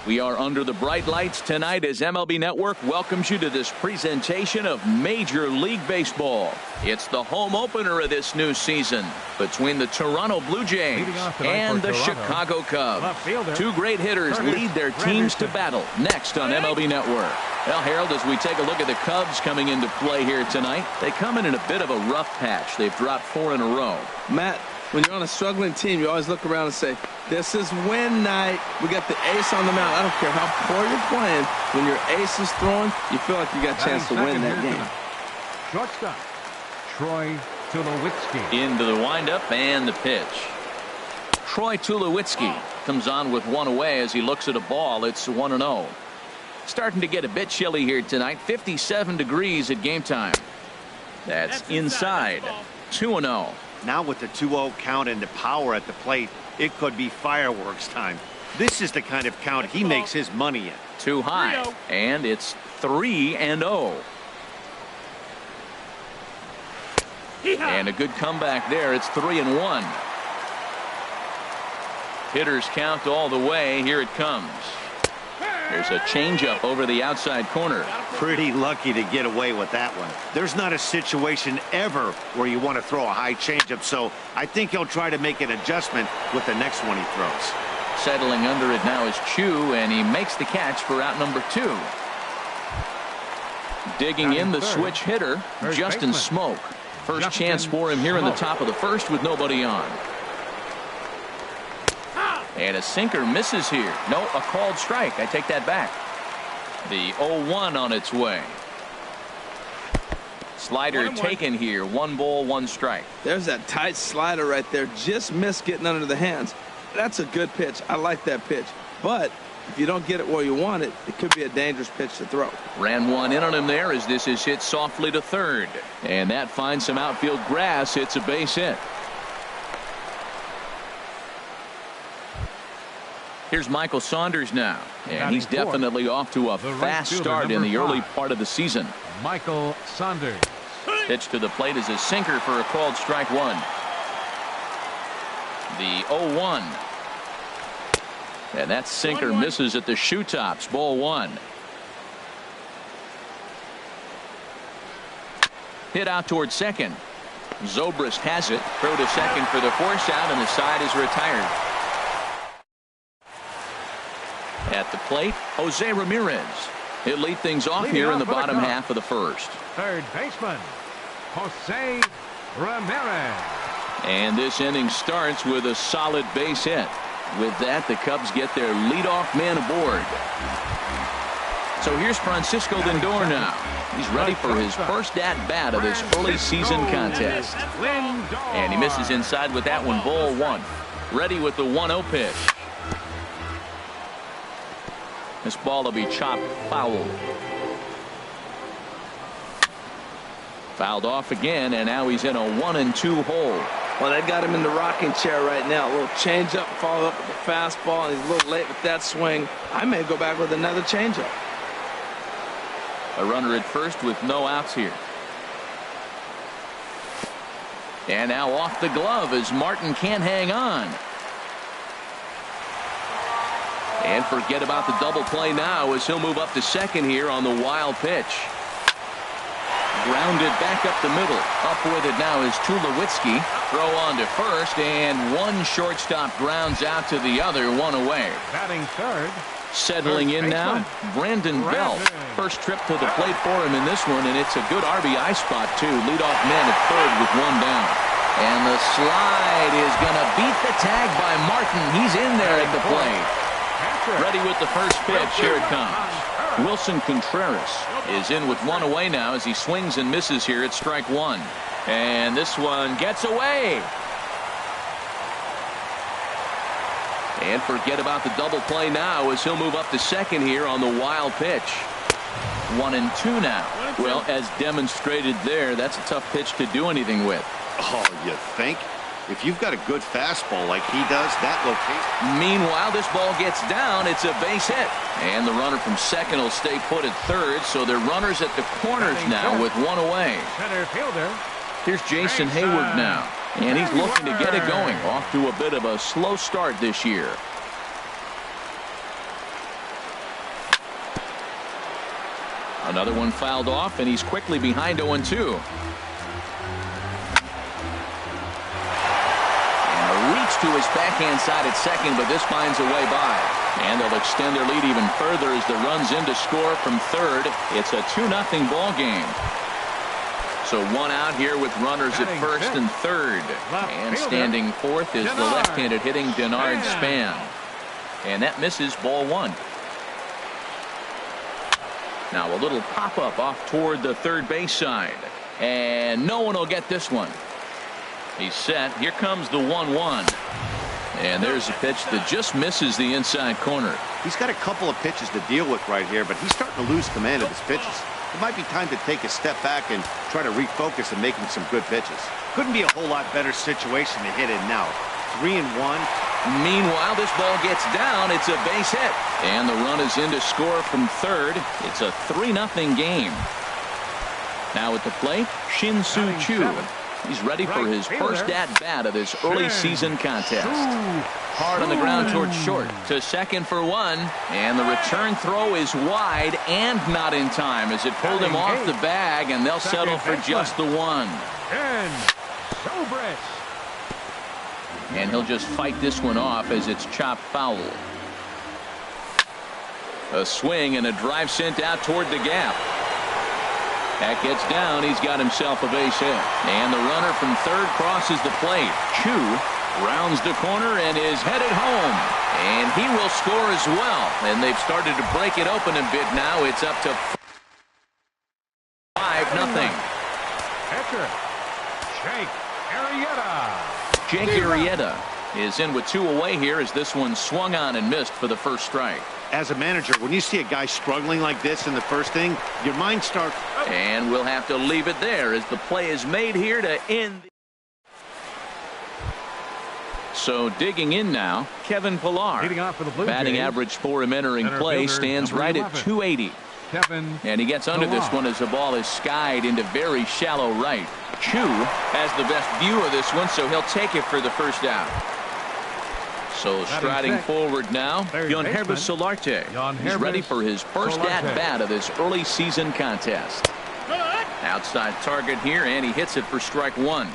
We are under the bright lights tonight as MLB Network welcomes you to this presentation of Major League Baseball. It's the home opener of this new season between the Toronto Blue Jays and the Chicago Cubs. Two great hitters lead their teams to battle next on MLB Network. Well, Harold, as we take a look at the Cubs coming into play here tonight, they come in a bit of a rough patch. They've dropped 4 in a row. Matt, when you're on a struggling team, you always look around and say, this is win night. We got the ace on the mound. I don't care how poor you're playing. When your ace is throwing, you feel like you got a chance to win that game. Shortstop, Troy Tulowitzki. Into the windup and the pitch. Troy Tulowitzki comes on with one away as he looks at a ball. It's 1-0. Starting to get a bit chilly here tonight. 57 degrees at game time. That's inside. 2-0. Now with the 2-0 count and the power at the plate, it could be fireworks time. This is the kind of count he makes his money in. Too high, and it's 3-0. And a good comeback there. It's 3-1. Hitters count all the way. Here it comes. There's a changeup over the outside corner. Pretty lucky to get away with that one. There's not a situation ever where you want to throw a high changeup, so I think he'll try to make an adjustment with the next one he throws. Settling under it now is Chu, and he makes the catch for out number 2. Digging in the switch hitter, Justin Smoke. First chance for him here in the top of the first with nobody on. And a sinker misses here. No, a called strike. I take that back. The 0-1 on its way. Slider taken here. 1 ball, 1 strike. There's that tight slider right there. Just missed getting under the hands. That's a good pitch. I like that pitch. But if you don't get it where you want it, it could be a dangerous pitch to throw. Ran one in on him there as this is hit softly to third. And that finds some outfield grass. It's a base hit. Here's Michael Saunders now, and he's definitely off to a fast start in the early part of the season. Michael Saunders. Pitch to the plate is a sinker for a called strike 1. The 0-1. And that sinker misses at the shoe tops. Ball 1. Hit out towards second. Zobrist has it. Throw to second for the force out, and the side is retired. At the plate, Jose Ramirez. He'll lead things off here in the bottom half of the first. Third baseman, Jose Ramirez. And this inning starts with a solid base hit. With that, the Cubs get their leadoff man aboard. So here's Francisco Lindor now. He's ready for his first at-bat of this early season contest. And he misses inside with that one. Ball 1. Ready with the 1-0 pitch. This ball will be chopped foul. Fouled off again, and now he's in a 1-2 hole. Well, they got him in the rocking chair right now. A little changeup, follow up with the fastball, and he's a little late with that swing. I may go back with another changeup. A runner at first with no outs here. And now off the glove as Martin can't hang on. And forget about the double play now as he'll move up to second here on the wild pitch. Grounded back up the middle. Up with it now is Tulowitzki. Throw on to first, and one shortstop grounds out to the other. 1 away. Batting third. Settling in now, Brandon Belt. First trip to the plate for him in this one, and it's a good RBI spot too. Leadoff man at third with 1 down. And the slide is going to beat the tag by Martin. He's in there at the plate. Ready with the first pitch. Here it comes. Wilson Contreras is in with 1 away now as he swings and misses here at strike 1. And this one gets away. And forget about the double play now as he'll move up to second here on the wild pitch. 1-2 now. Well, as demonstrated there, that's a tough pitch to do anything with. Oh, you think? If you've got a good fastball like he does, that location. Meanwhile, this ball gets down. It's a base hit. And the runner from second will stay put at third. So they're runners at the corners now with 1 away. Center fielder. Here's Jason Hayward now. And he's looking to get it going. Off to a bit of a slow start this year. Another one fouled off, and he's quickly behind 0-2. And a reach to his backhand side at second, but this finds a way by. And they'll extend their lead even further as the run's in to score from third. It's a 2-0 ball game. So one out here with runners at first and third. And standing fourth is the left-handed hitting Denard Span. And that misses ball one. Now a little pop-up off toward the third base side. And no one will get this one. He's set. Here comes the 1-1. And there's a pitch that just misses the inside corner. He's got a couple of pitches to deal with right here, but he's starting to lose command of his pitches. It might be time to take a step back and try to refocus and make him some good pitches. Couldn't be a whole lot better situation to hit in now. 3-1. Meanwhile, this ball gets down. It's a base hit. And the run is in to score from third. It's a 3-0 game. Now at the plate, Shin-Soo Choo. He's ready for his first at-bat of this early season contest. Hard on the ground towards short. To second for one. And the return throw is wide and not in time as it pulled him off the bag, and they'll settle for just the one. And he'll just fight this one off as it's chopped foul. A swing and a drive sent out toward the gap. That gets down. He's got himself a base hit. And the runner from third crosses the plate. Choo rounds the corner and is headed home. And he will score as well. And they've started to break it open a bit now. It's up to 5-0. Pitcher, Jake Arrieta. Jake Arrieta is in with 2 away here as this one swung on and missed for the first strike. As a manager, when you see a guy struggling like this in the first inning, your mind starts. And we'll have to leave it there as the play is made here to end. So digging in now, Kevin Pillar. Leading off for the Blue Batting Jays, average for him entering play stands right at 280. Kevin And he gets under this one as the ball is skied into very shallow right. Choo has the best view of this one, so he'll take it for the first out. So striding forward now, sonhw Solarte. He's ready for his first at-bat of this early season contest. Outside target here, and he hits it for strike one.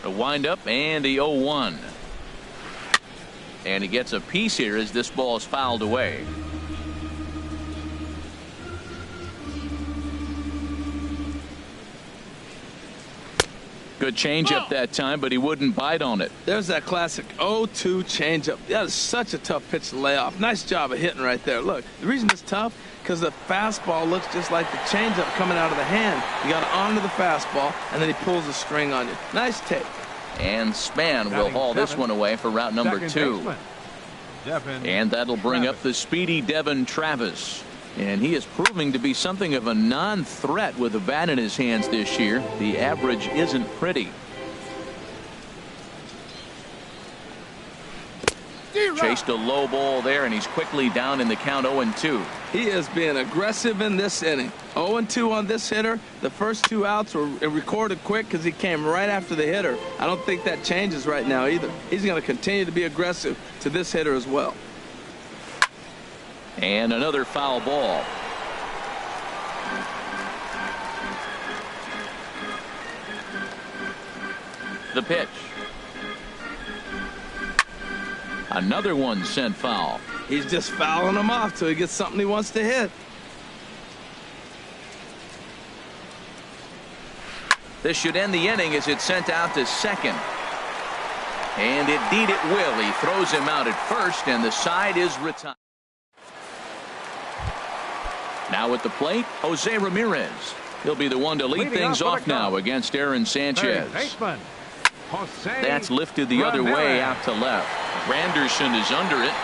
A windup and the 0-1. And he gets a piece here as this ball is fouled away. Good changeup that time, but he wouldn't bite on it. There's that classic 0-2 changeup. That is such a tough pitch to lay off. Nice job of hitting right there. Look, the reason it's tough, because the fastball looks just like the changeup coming out of the hand. You got to honor the fastball, and then he pulls the string on you. Nice take. And Span will haul this one away for route number 2. And that'll bring up the speedy Devin Travis. And he is proving to be something of a non-threat with the bat in his hands this year. The average isn't pretty. Chased a low ball there, and he's quickly down in the count 0-2. He is being aggressive in this inning. 0-2 on this hitter. The first 2 outs were recorded quick because he came right after the hitter. I don't think that changes right now either. He's going to continue to be aggressive to this hitter as well. And another foul ball. The pitch. Another one sent foul. He's just fouling them off till he gets something he wants to hit. This should end the inning as it's sent out to second. And indeed it will. He throws him out at first, and the side is retired. Now at the plate, Jose Ramirez. He'll be the one to lead things off now against Aaron Sanchez. That's lifted the other way out to left. Granderson is under it.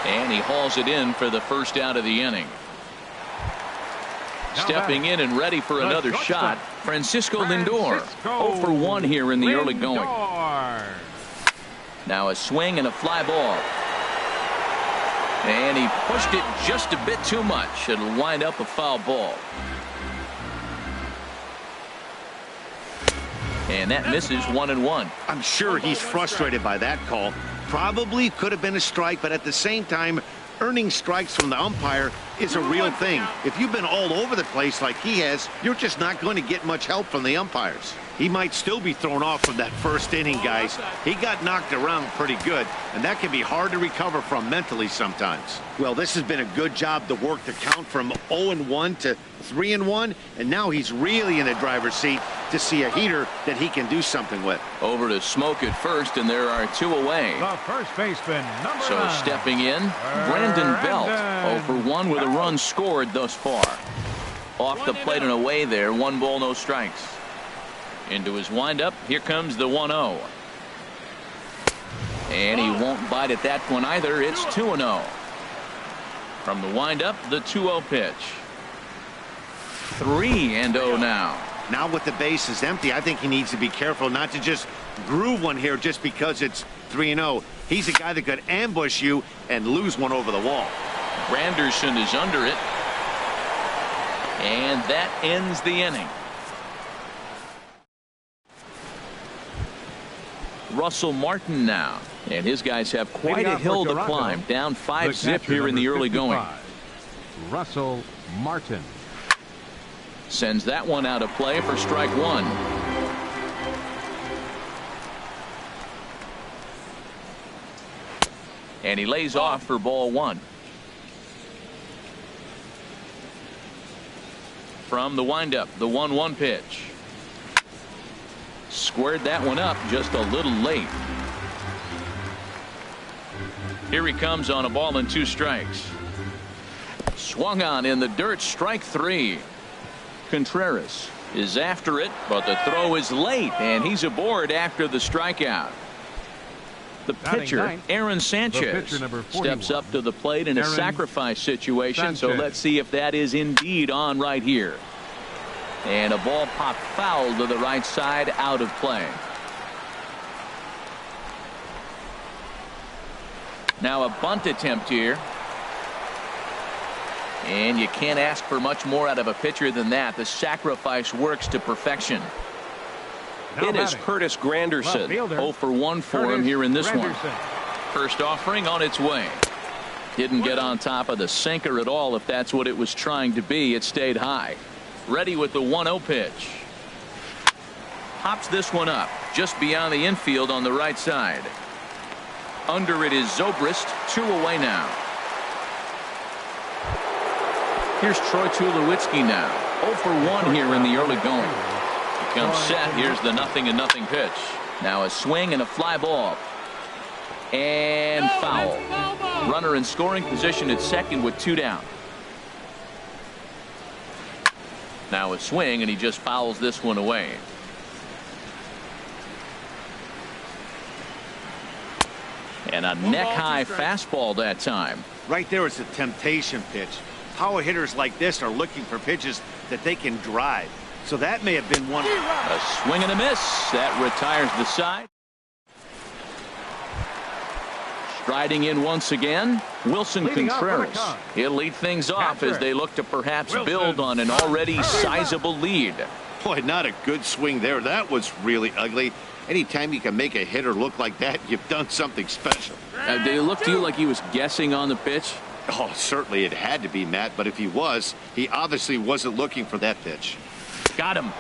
And he hauls it in for the first out of the inning. Stepping in and ready for another shot, Francisco Lindor. 0 for 1 here in the early going. Now a swing and a fly ball. And he pushed it just a bit too much. It'll wind up a foul ball. And that misses 1-1. I'm sure he's frustrated by that call. Probably could have been a strike, but at the same time, Earning strikes from the umpire is a real thing. If you've been all over the place like he has, you're just not going to get much help from the umpires. He might still be thrown off from that first inning, guys. He got knocked around pretty good, and that can be hard to recover from mentally sometimes. Well, this has been a good job to work the count from 0-1 to 3-1, and now he's really in the driver's seat to see a heater that he can do something with. Over to Smoke at first, and there are 2 away. The first baseman, number So 9. stepping in, Brandon Belt, 0-for-1 with a run scored thus far. Off the plate and away there, 1 ball, no strikes. Into his windup, here comes the 1-0. And he won't bite at that one either. It's 2-0. From the windup, the 2-0 pitch. 3-0 now. Now with the bases empty, I think he needs to be careful not to just groove one here just because it's 3-0. He's a guy that could ambush you and lose one over the wall. Granderson is under it. And that ends the inning. Russell Martin now, and his guys have quite a hill to climb. Down 5-zip here in the early going. Russell Martin sends that one out of play for strike 1. And he lays off for ball 1. From the windup, the 1-1 pitch. Squared that one up just a little late. Here he comes on a ball and 2 strikes. Swung on in the dirt, strike 3. Contreras is after it, but the throw is late, and he's aboard after the strikeout. The pitcher, Aaron Sanchez, steps up to the plate in a sacrifice situation, so let's see if that is indeed on right here. And a ball popped foul to the right side, out of play. Now a bunt attempt here. And you can't ask for much more out of a pitcher than that. The sacrifice works to perfection. It is Curtis Granderson. 0-for-1 for him here in this one. First offering on its way. Didn't get on top of the sinker at all. If that's what it was trying to be, it stayed high. Ready with the 1-0 pitch. Pops this one up just beyond the infield on the right side. Under it is Zobrist. 2 away now. Here's Troy Tulowitzki now. 0-for-1 here in the early going. He comes set. Here's the 0-0 pitch. Now a swing and a fly ball. And foul. Runner in scoring position at second with 2 down. Now a swing, and he just fouls this one away. And a neck-high fastball that time. Right there is a temptation pitch. Power hitters like this are looking for pitches that they can drive. So that may have been one. A swing and a miss. That retires the side. Striding in once again, Wilson Contreras. He'll lead things off as they look to perhaps build on an already sizable lead. Boy, not a good swing there. That was really ugly. Anytime you can make a hitter look like that, you've done something special. Did it look to you like he was guessing on the pitch? Oh, certainly it had to be, Matt, but if he was, he obviously wasn't looking for that pitch. Got him.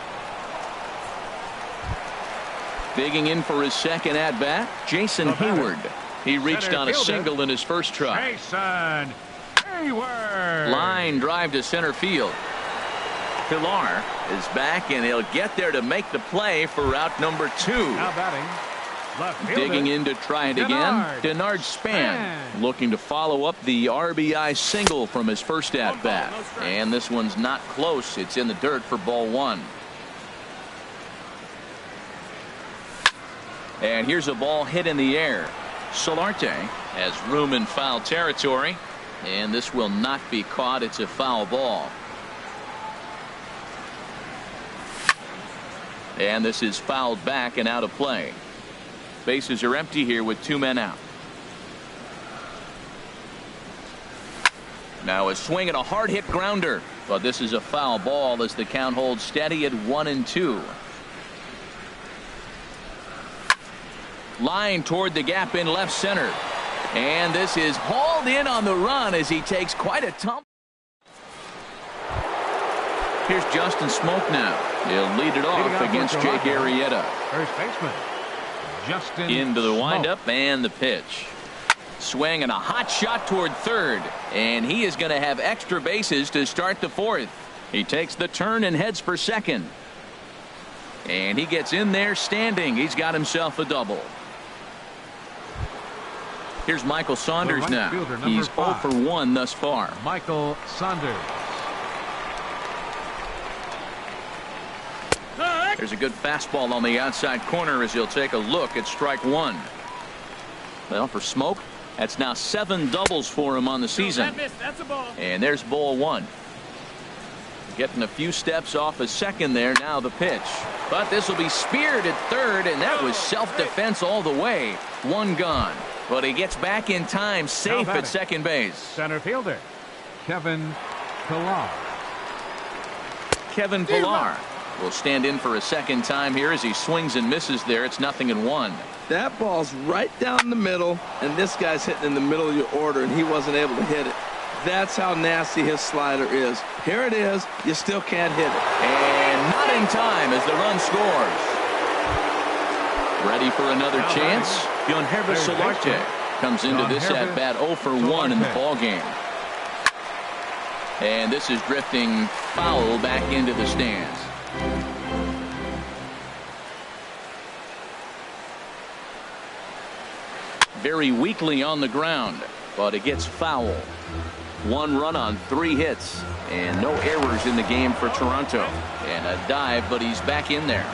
Digging in for his second at-bat, Jason Hayward. He reached on a single in his first try. Jason Hayward. Line drive to center field. Pilar is back, and he'll get there to make the play for out number 2. Now batting. Left fielder. Digging in to try it again. Denard Span looking to follow up the RBI single from his first at-bat. And this one's not close. It's in the dirt for ball 1. And here's a ball hit in the air. Solarte has room in foul territory, and this will not be caught. It's a foul ball. And this is fouled back and out of play. Bases are empty here with 2 men out. Now a swing and a hard hit grounder, but this is a foul ball as the count holds steady at 1-2. Line toward the gap in left center. And this is hauled in on the run as he takes quite a tumble. Here's Justin Smoke now. He'll lead it off against Jake Arrieta. First baseman, Justin Into the Smoke. windup and the pitch. Swing and a hot shot toward third. And he is going to have extra bases to start the fourth. He takes the turn and heads for second. And he gets in there standing. He's got himself a double. Here's Michael Saunders now. He's 0 for 1 thus far. Michael Saunders. There's a good fastball on the outside corner as he'll take a look at strike one. Well, for Smoke, that's now 7 doubles for him on the season. That's a ball. And there's ball one. Getting a few steps off a second there. Now the pitch. But this will be speared at third, and that was self-defense all the way. One gone. But he gets back in time, safe at second base. Center fielder, Kevin Pillar. Kevin Pillar will stand in for a second time here as he swings and misses there. It's 0-1. That ball's right down the middle, and this guy's hitting in the middle of your order, and he wasn't able to hit it. That's how nasty his slider is. Here it is. You still can't hit it. And not in time as the run scores. Ready for another chance? Sonhw Solarte comes into this at bat 0 for 1 in the ball game. And this is drifting foul back into the stands. Very weakly on the ground, but it gets foul. 1 run on 3 hits, and no errors in the game for Toronto. And a dive, but he's back in there.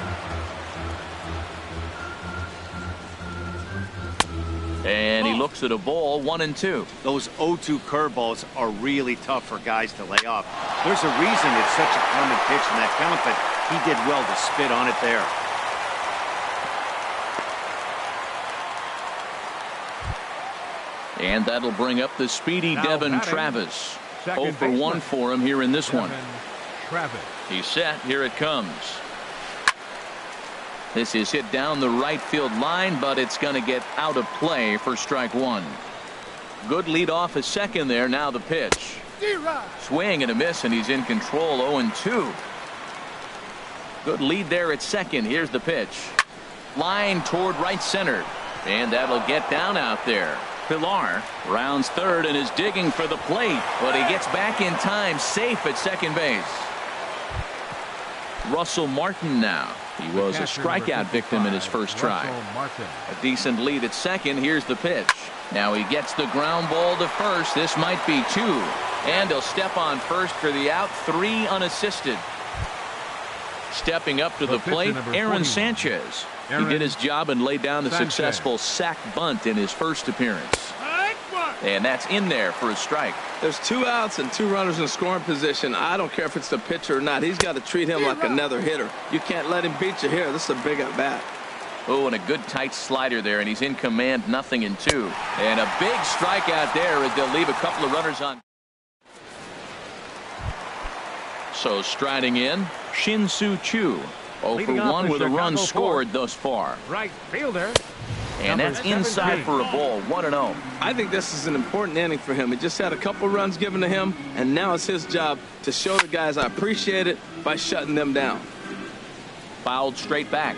And he looks at a ball, 1-2. Those 0-2 curveballs are really tough for guys to lay off. There's a reason it's such a common pitch in that count, but he did well to spit on it there. And that'll bring up the speedy Devin Travis. 0 for 1 for him here in this one. Travis. He's set. Here it comes. This is hit down the right field line, but it's going to get out of play for strike one. Good lead off a second there. Now the pitch. Swing and a miss, and he's in control. 0-2. Good lead there at second. Here's the pitch. Line toward right center. And that'll get down out there. Pillar rounds third and is digging for the plate, but he gets back in time, safe at second base. Russell Martin now. He was a strikeout victim in his first try. A decent lead at second. Here's the pitch. Now he gets the ground ball to first. This might be 2. And he'll step on first for the out. 3 unassisted. Stepping up to the plate, Aaron Sanchez. He did his job and laid down the successful sac bunt in his first appearance. And that's in there for a strike. There's 2 outs and 2 runners in scoring position. I don't care if it's the pitcher or not. He's got to treat him like another hitter. You can't let him beat you here. This is a big at bat. Oh, and a good tight slider there, and he's in command. 0-2. And a big strikeout there as they'll leave a couple of runners on. So striding in, Shin-Soo Choo. 0 for 1 with a run scored thus far. Right fielder. And that's inside for a ball. 1-0. I think this is an important inning for him. He just had a couple runs given to him, and now it's his job to show the guys I appreciate it by shutting them down. Fouled straight back.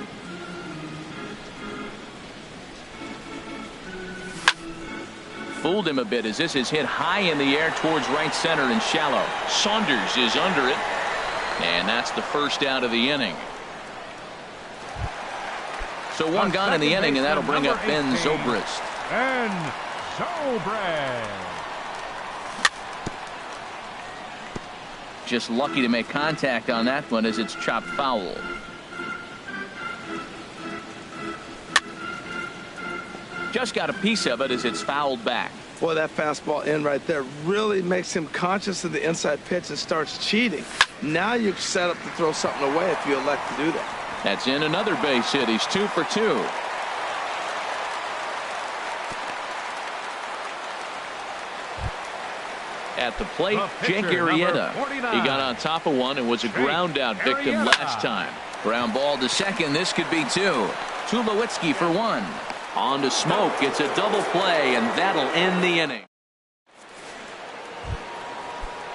Fooled him a bit as this is hit high in the air towards right center and shallow. Saunders is under it. And that's the first out of the inning. So 1 gone in the inning, and that'll bring up Ben Zobrist. Ben Zobrist. Just lucky to make contact on that one as it's chopped foul. Just got a piece of it as it's fouled back. Boy, that fastball in right there really makes him conscious of the inside pitch and starts cheating. Now you're set up to throw something away if you elect to do that. That's in another base hit. He's 2 for 2. At the plate, Jake Arrieta. He got on top of one and was a ground out victim last time. Ground ball to second. This could be 2. Tulowitzki for 1. On to Smoke. It's a double play, and that'll end the inning.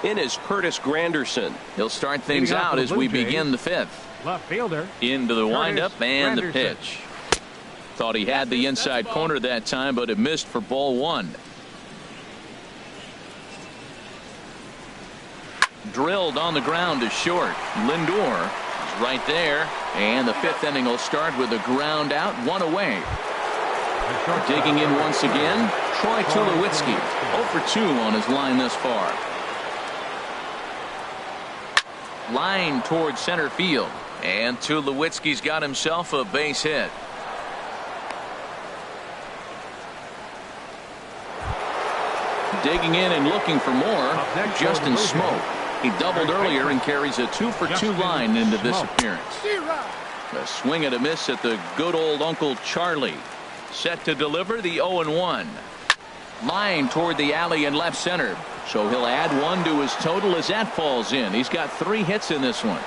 In is Curtis Granderson. He'll start things out as we begin the fifth. Left fielder. Into the windup and the Granderson. pitch. Thought he had the inside corner that time, but it missed for ball one. Drilled on the ground to short. Lindor is right there. And the fifth inning will start with a ground out, one away. Digging in once again, Troy Tulowitzki. 0 for 2 on his line thus far. Line towards center field. And Tulowitzki's got himself a base hit. Digging in and looking for more, Justin Smoke. He doubled earlier and carries a 2 for 2 line into this appearance. A swing and a miss at the good old Uncle Charlie. Set to deliver the 0-1. Line toward the alley in left center. So he'll add 1 to his total as that falls in. He's got 3 hits in this one.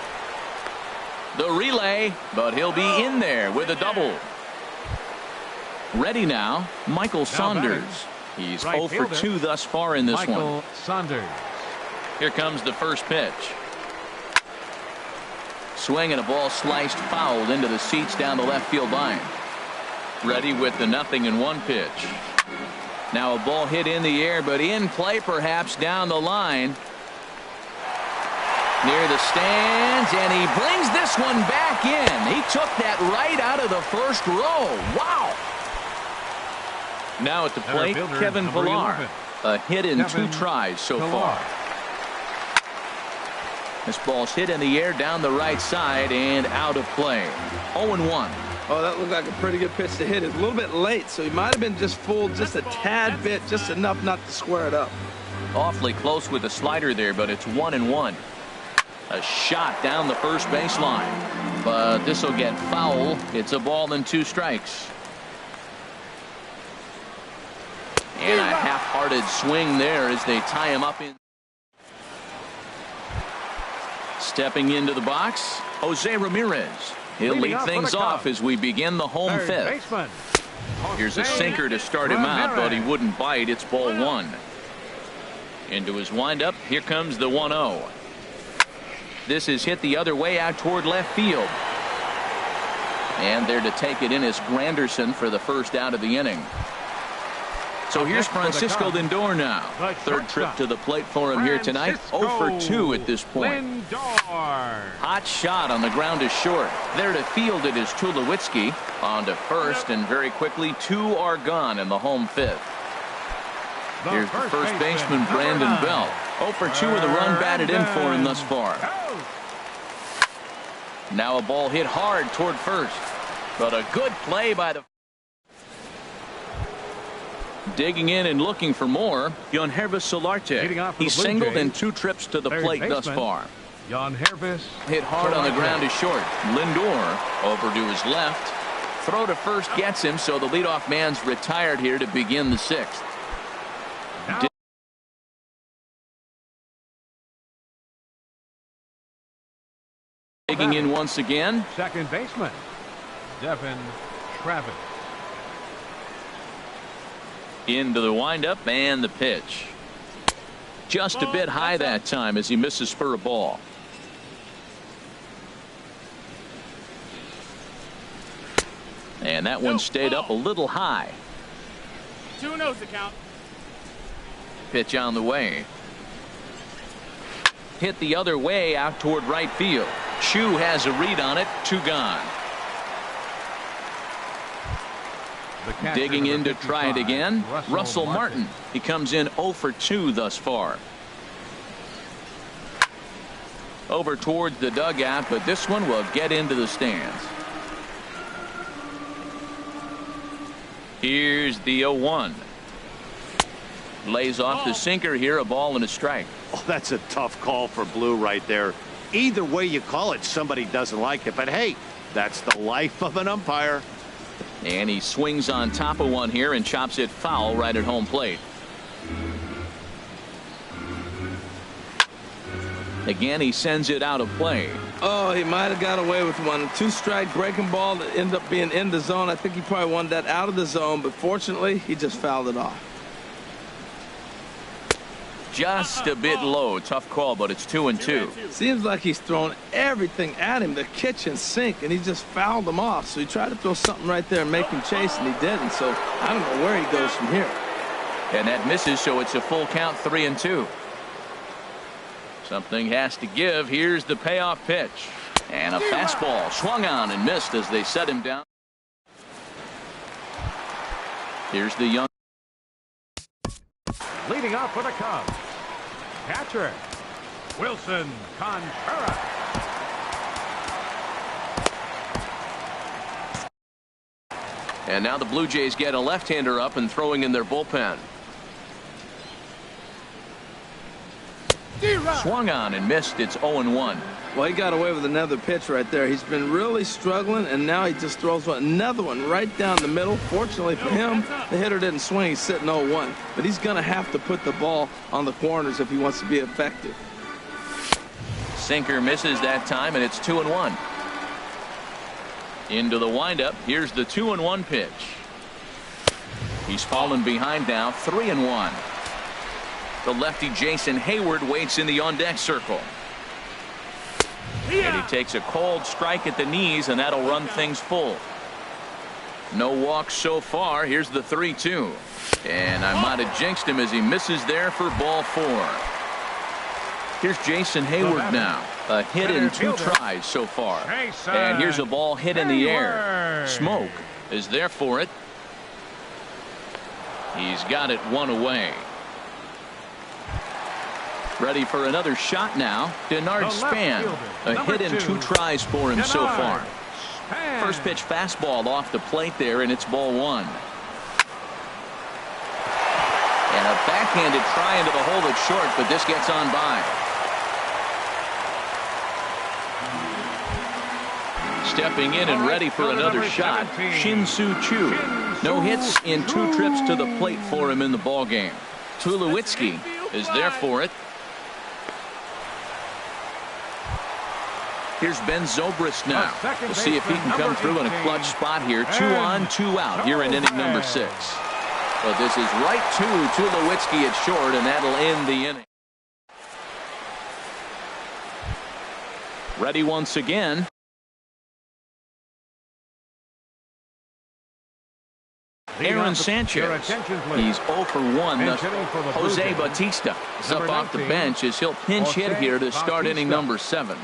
The relay, but he'll be in there with a double. Ready now, Michael Saunders. He's 0 for 2 thus far in this one. Saunders. Here comes the first pitch. Swing and a ball sliced fouled into the seats down the left field line. Ready with the 0-1 pitch. Now a ball hit in the air, but in play perhaps down the line. Near the stands, and he brings this one back in. He took that right out of the first row. Wow. Now at the plate, Kevin Pillar. A hit in 2 tries so far. This ball's hit in the air down the right side and out of play. 0-1. Oh, that looked like a pretty good pitch to hit. It's a little bit late, so he might have been just fooled just a tad bit, just enough not to square it up. Awfully close with the slider there, but it's 1-1. A shot down the first baseline, but this will get foul. It's a ball and 2 strikes. And a half-hearted swing there as they tie him up in. Stepping into the box, Jose Ramirez. He'll lead things off as we begin the home fifth. Here's a sinker to start him out, but he wouldn't bite. It's ball 1. Into his windup, here comes the 1-0. This is hit the other way out toward left field. And there to take it in is Granderson for the first out of the inning. So here's Francisco Lindor now. Third trip to the plate for him here tonight. 0 for 2 at this point. Hot shot on the ground to short. There to field it is Tulowitzki. On to first, and very quickly 2 are gone in the home fifth. Here's the first baseman, Brandon Bell. 0 for 2 with a run batted in for him thus far. Now a ball hit hard toward first. But a good play by the... Digging in and looking for more, Yonhervis Solarte. He's singled in 2 trips to the plate thus far. Hit hard on the ground to short. Lindor over to his left. Throw to first gets him, so the leadoff man's retired here to begin the 6th. Digging in once again. Second baseman, Devin Travis. Into the windup and the pitch. Just a bit high that time as he misses for a ball. And that one stayed up a little high. 2-0 the count. Pitch on the way. Hit the other way out toward right field. Chu has a read on it. 2 gone. Digging in to try it again, Russell Martin. He comes in 0 for 2 thus far. Over towards the dugout, but this one will get into the stands. Here's the 0-1. Lays off the sinker here, a ball and a strike. Oh, that's a tough call for Blue right there. Either way you call it, somebody doesn't like it. But hey, that's the life of an umpire. And he swings on top of one here and chops it foul right at home plate. Again, he sends it out of play. Oh, he might have got away with one. A 2-strike breaking ball that ended up being in the zone. I think he probably wanted that out of the zone, but fortunately, he just fouled it off. Just a bit low. Tough call, but it's 2-2. Seems like he's thrown everything at him, the kitchen sink, and he just fouled him off. So he tried to throw something right there and make him chase, and he didn't. So I don't know where he goes from here. And that misses, so it's a full count, 3-2. Something has to give. Here's the payoff pitch. And a fastball swung on and missed as they set him down. Here's the young. Leading off for the Cubs, catcher, Wilson Contreras. And now the Blue Jays get a left-hander up and throwing in their bullpen. Swung on and missed. It's 0-1. Well, he got away with another pitch right there. He's been really struggling, and now he just throws another one right down the middle. Fortunately for him, the hitter didn't swing. He's sitting 0-1. But he's going to have to put the ball on the corners if he wants to be effective. Sinker misses that time, and it's 2-1. Into the windup. Here's the 2-1 pitch. He's fallen behind now, 3-1. The lefty Jason Hayward waits in the on-deck circle. And he takes a cold strike at the knees, and that'll run things full. No walks so far. Here's the 3-2. And I might have jinxed him as he misses there for ball 4. Here's Jason Hayward now. A hit in 2 tries so far. And here's a ball hit in the air. Smoke is there for it. He's got it 1 away. Ready for another shot now. Denard Span. A hit in 2 tries for him so far. First pitch fastball off the plate there, and it's ball 1. And a backhanded try into the hole that's short, but this gets on by. Stepping in and ready for another shot, Shin-Soo Choo. No hits in 2 trips to the plate for him in the ballgame. Tulowitzki is there for it. Here's Ben Zobrist now. We'll see if he can come through in a clutch spot here. 2 on, 2 out here in inning number 6. But this is right to Tulowitzki at short, and that'll end the inning. Ready once again. Aaron Sanchez. He's 0 for 1. Jose Bautista is up off the bench as he'll pinch hit here to start inning number 7.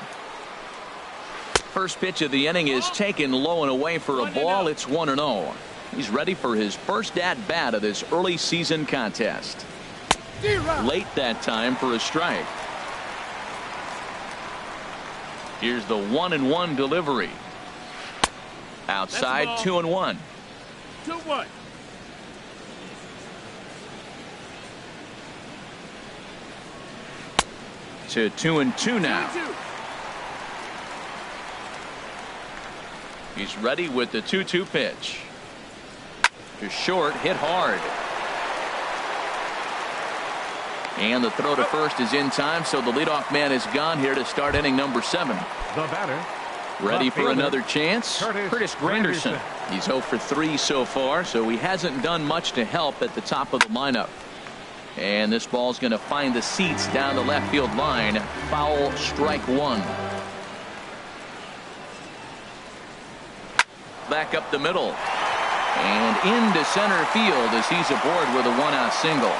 First pitch of the inning is taken low and away for a ball. It's 1-0. He's ready for his first at-bat of this early season contest. Late that time for a strike. Here's the 1-1 delivery. Outside, 2-1. 2-1. To 2-2 now. 2-2. He's ready with the 2-2 pitch. To short, hit hard. And the throw to first is in time, so the leadoff man is gone here to start inning number 7. The batter. Ready for another chance? Curtis Granderson. He's 0 for 3 so far, so he hasn't done much to help at the top of the lineup. And this ball's going to find the seats down the left field line. Foul, strike 1. Back up the middle. And into center field as he's aboard with a 1-out single.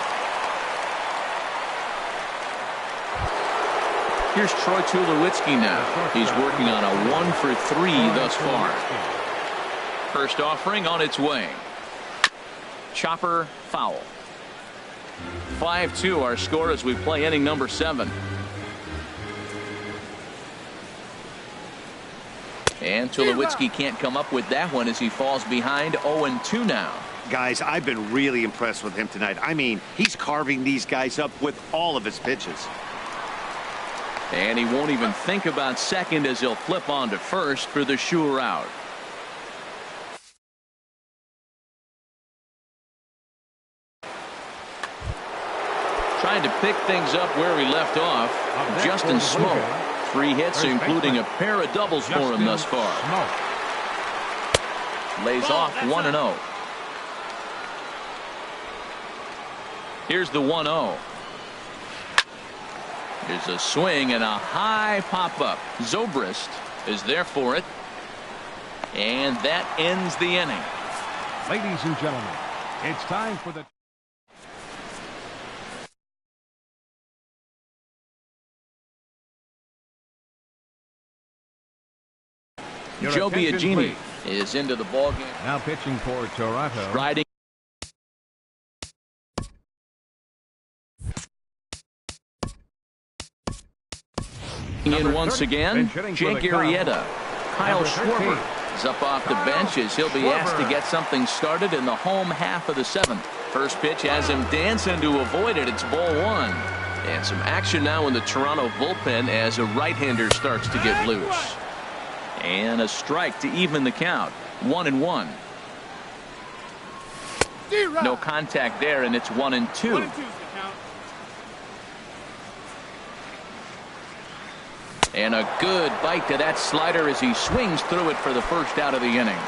Here's Troy Tulowitzki now. He's working on a 1 for 3 thus far. First offering on its way. Chopper foul. 5-2 our score as we play inning number 7. And Tulowitzki can't come up with that one as he falls behind 0-2 now. Guys, I've been really impressed with him tonight. I mean, he's carving these guys up with all of his pitches. And he won't even think about second as he'll flip on to first for the sure out. Trying to pick things up where he left off. Justin Smoke. 3 hits, including a pair of doubles for him thus far. Lays off 1-0. Here's the 1-0. Here's a swing and a high pop-up. Zobrist is there for it. And that ends the inning. Ladies and gentlemen, it's time for the... Joe Biagini is into the ballgame. Now pitching for Toronto. Riding. In once again, Jake Arrieta. Kyle Schwarber is up off the bench as he'll be asked to get something started in the home half of the 7th. First pitch has him dancing to avoid it. It's ball 1. And some action now in the Toronto bullpen as a right-hander starts to get loose. And a strike to even the count. 1-1. No contact there, and it's 1-2. And a good bite to that slider as he swings through it for the first out of the inning.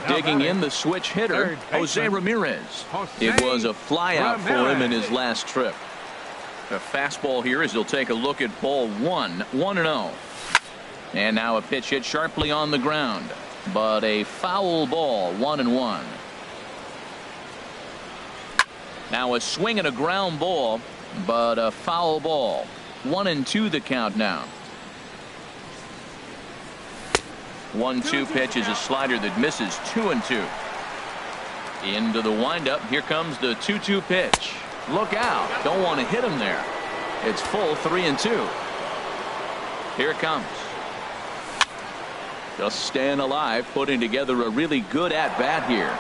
Digging in the switch hitter, Jose Ramirez. It was a flyout for him in his last trip. A fastball here as he'll take a look at ball 1. 1-0. And now a pitch hit sharply on the ground. But a foul ball. 1-1. Now a swing and a ground ball. But a foul ball. 1-2 the count now. 1-2 pitch is a slider that misses. 2-2. Into the windup. Here comes the 2-2 pitch. Look out. Don't want to hit him there. It's full 3-2. Here it comes. Just staying alive, putting together a really good at-bat here.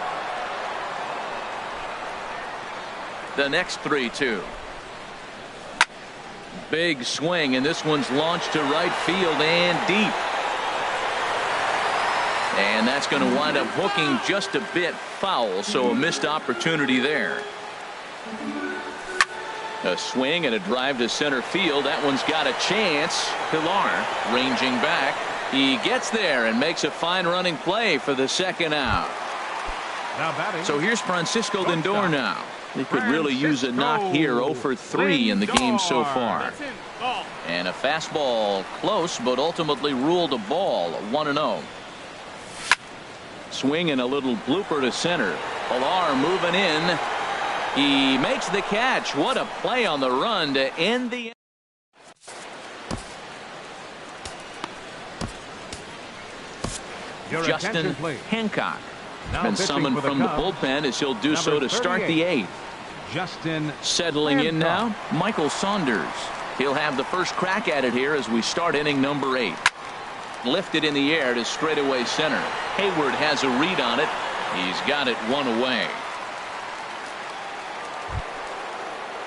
The next 3-2. Big swing, and this one's launched to right field and deep. And that's going to wind up hooking just a bit foul, so a missed opportunity there. A swing and a drive to center field. That one's got a chance. Pilar ranging back. He gets there and makes a fine running play for the second out. So here's Francisco Lindor now. He could really use a knock here. 0 for 3 in the game so far. And a fastball close, but ultimately ruled a ball. 1-0. Swing and a little blooper to center. Pilar moving in. He makes the catch. What a play on the run to end the. Justin Hancock has been summoned from the bullpen as he'll do so to start the 8th. Justin settling in now, Michael Saunders. He'll have the first crack at it here as we start inning number 8. Lifted in the air to straightaway center. Hayward has a read on it. He's got it 1 away.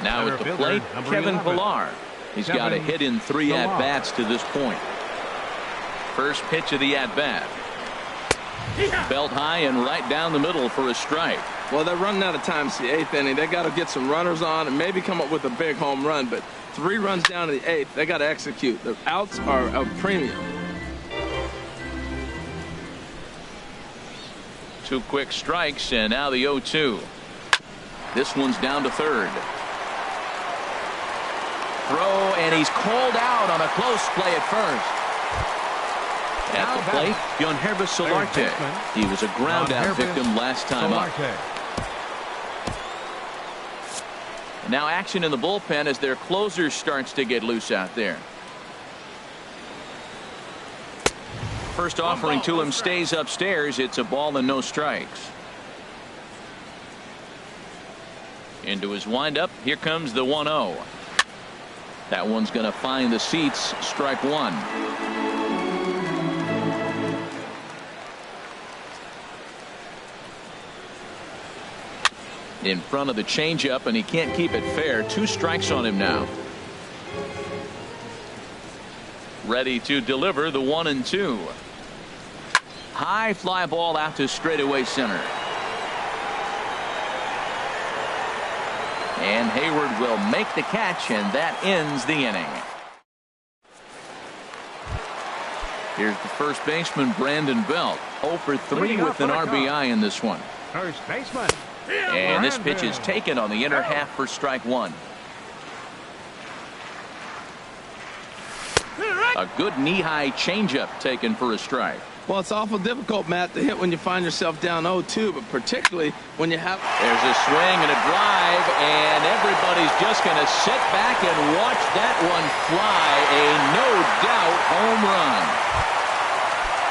Now at the plate, Kevin Pilar. He's got a hit in 3 at-bats to this point. First pitch of the at-bat. Belt high and right down the middle for a strike. Well, they're running out of time. It's the 8th inning. They got to get some runners on and maybe come up with a big home run. But 3 runs down to the 8th. They got to execute. The outs are a premium. 2 quick strikes, and now the 0-2. This one's down to third. Throw, and he's called out on a close play at first. At the plate, Yonhervis Solarte. He was a ground-out victim last time up. Now action in the bullpen as their closer starts to get loose out there. First offering to him stays upstairs. It's a ball and no strikes. Into his windup. Here comes the 1-0. That one's going to find the seats. Strike 1. In front of the changeup, and he can't keep it fair. 2 strikes on him now. Ready to deliver the 1-2. High fly ball out to straightaway center. And Hayward will make the catch, and that ends the inning. Here's the first baseman, Brandon Belt. 0 for 3 with an RBI in this one. First baseman. And this pitch is taken on the inner half for strike one. A good knee-high changeup taken for a strike. Well, it's awful difficult, Matt, to hit when you find yourself down 0-2, but particularly when you have... There's a swing and a drive, and everybody's just going to sit back and watch that one fly. A no-doubt home run.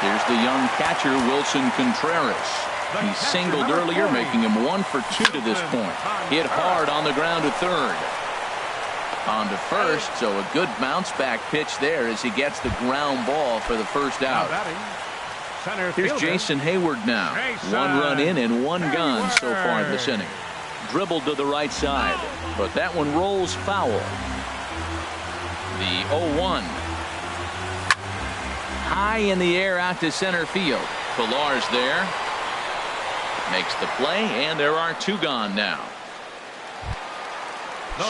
Here's the young catcher, Wilson Contreras. He singled earlier, making him 1 for 2 to this point. Hit hard on the ground to third. On to first, so a good bounce-back pitch there as he gets the ground ball for the first out. Here's Jason Hayward now. 1 run in and 1 gone so far this inning. Dribbled to the right side, but that one rolls foul. The 0-1. High in the air out to center field. Pilar's there. Makes the play, and there are 2 gone now.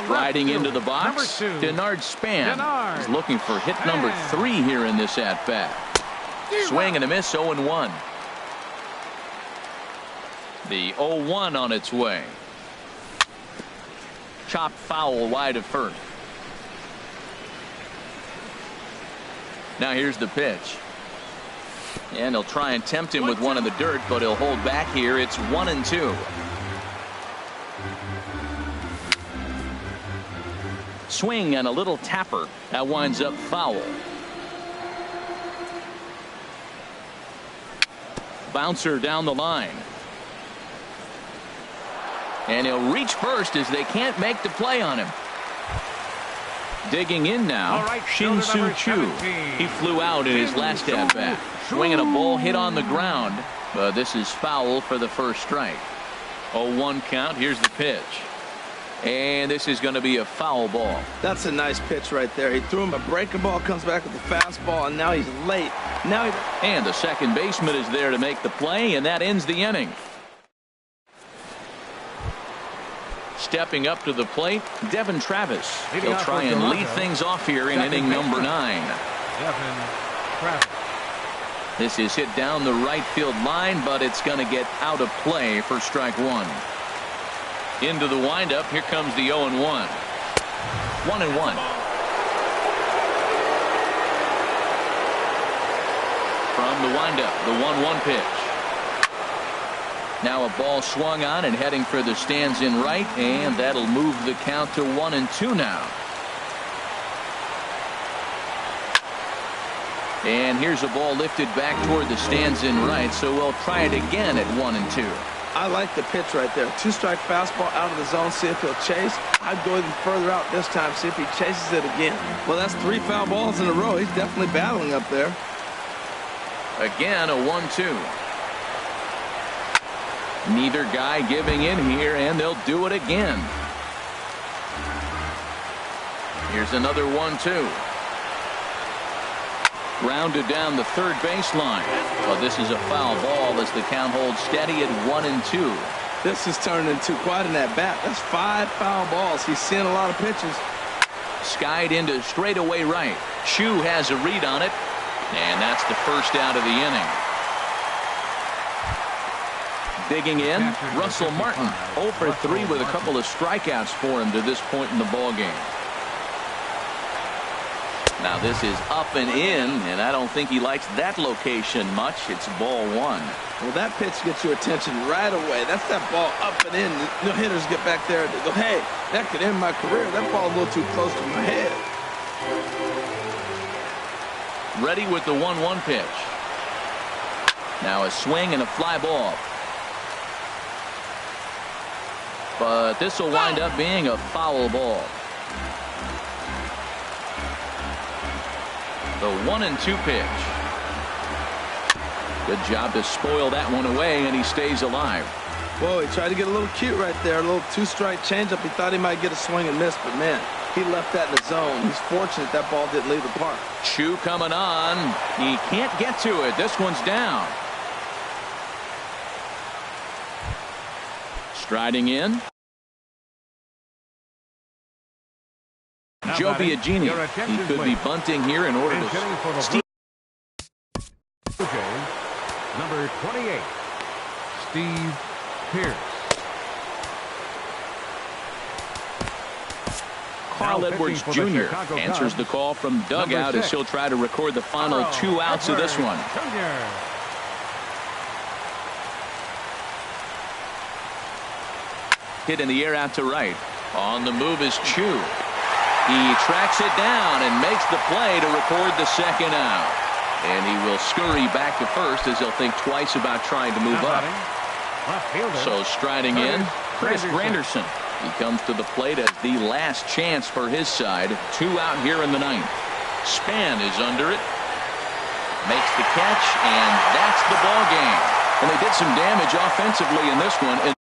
Striding into the box, Denard Span is looking for hit number 3 here in this at-bat. Swing and a miss, 0-1. The 0-1 on its way. Chopped foul wide of first. Now here's the pitch. And he'll try and tempt him with one in the dirt, but he'll hold back here. It's 1-2. Swing and a little tapper. That winds up foul. Bouncer down the line. And he'll reach first as they can't make the play on him. Digging in now, Shin-Soo Choo. He flew out in his last at-bat. Swinging a ball hit on the ground, but this is foul for the first strike. 0-1 count. Here's the pitch. And this is going to be a foul ball. That's a nice pitch right there. He threw him a breaking ball, comes back with the fastball, and now he's late. And the second baseman is there to make the play, and that ends the inning. Stepping up to the plate, Devin Travis. He'll try and lead things off here in inning number 9. Devin Travis. This is hit down the right field line, but it's going to get out of play for strike 1. Into the windup, here comes the 0-1. 1-1. From the windup, the 1-1 pitch. Now a ball swung on and heading for the stands in right, and that'll move the count to 1-2 now. And here's a ball lifted back toward the stands in right, so we'll try it again at 1-2. I like the pitch right there. 2-strike fastball out of the zone, see if he'll chase. I'd go even further out this time, see if he chases it again. Well, that's 3 foul balls in a row. He's definitely battling up there. Again, a 1-2. Neither guy giving in here, and they'll do it again. Here's another 1-2. Grounded down the third baseline. But this is a foul ball as the count holds steady at 1-2. This has turned into quite an at-bat. That's 5 foul balls. He's seeing a lot of pitches. Skied into straightaway right. Choo has a read on it. And that's the first out of the inning. Digging in, Russell Martin. 0 for 3 with a couple of strikeouts for him to this point in the ballgame. Now this is up and in, and I don't think he likes that location much. It's ball 1. Well, that pitch gets your attention right away. That's that ball up and in. The hitters get back there and go, hey, that could end my career. That ball's a little too close to my head. Ready with the 1-1 pitch. Now a swing and a fly ball. But this will wind up being a foul ball. The 1-2 pitch. Good job to spoil that one away, and he stays alive. Whoa, he tried to get a little cute right there. A little 2-strike changeup. He thought he might get a swing and miss, but man, he left that in the zone. He's fortunate that ball didn't leave the park. Choo coming on. He can't get to it. This one's down. Striding in. Joe Biagini. He could be bunting here in order to steal. Number 28, Steve Pierce. Carl Edwards Jr. answers the call from dugout as he'll try to record the final 2 outs of this one. Hit in the air out to right. On the move is Chu. He tracks it down and makes the play to record the second out. And he will scurry back to first as he'll think twice about trying to move up. So striding in, Chris Granderson. He comes to the plate as the last chance for his side. 2 out here in the 9th. Span is under it. Makes the catch, and that's the ball game. And they did some damage offensively in this one.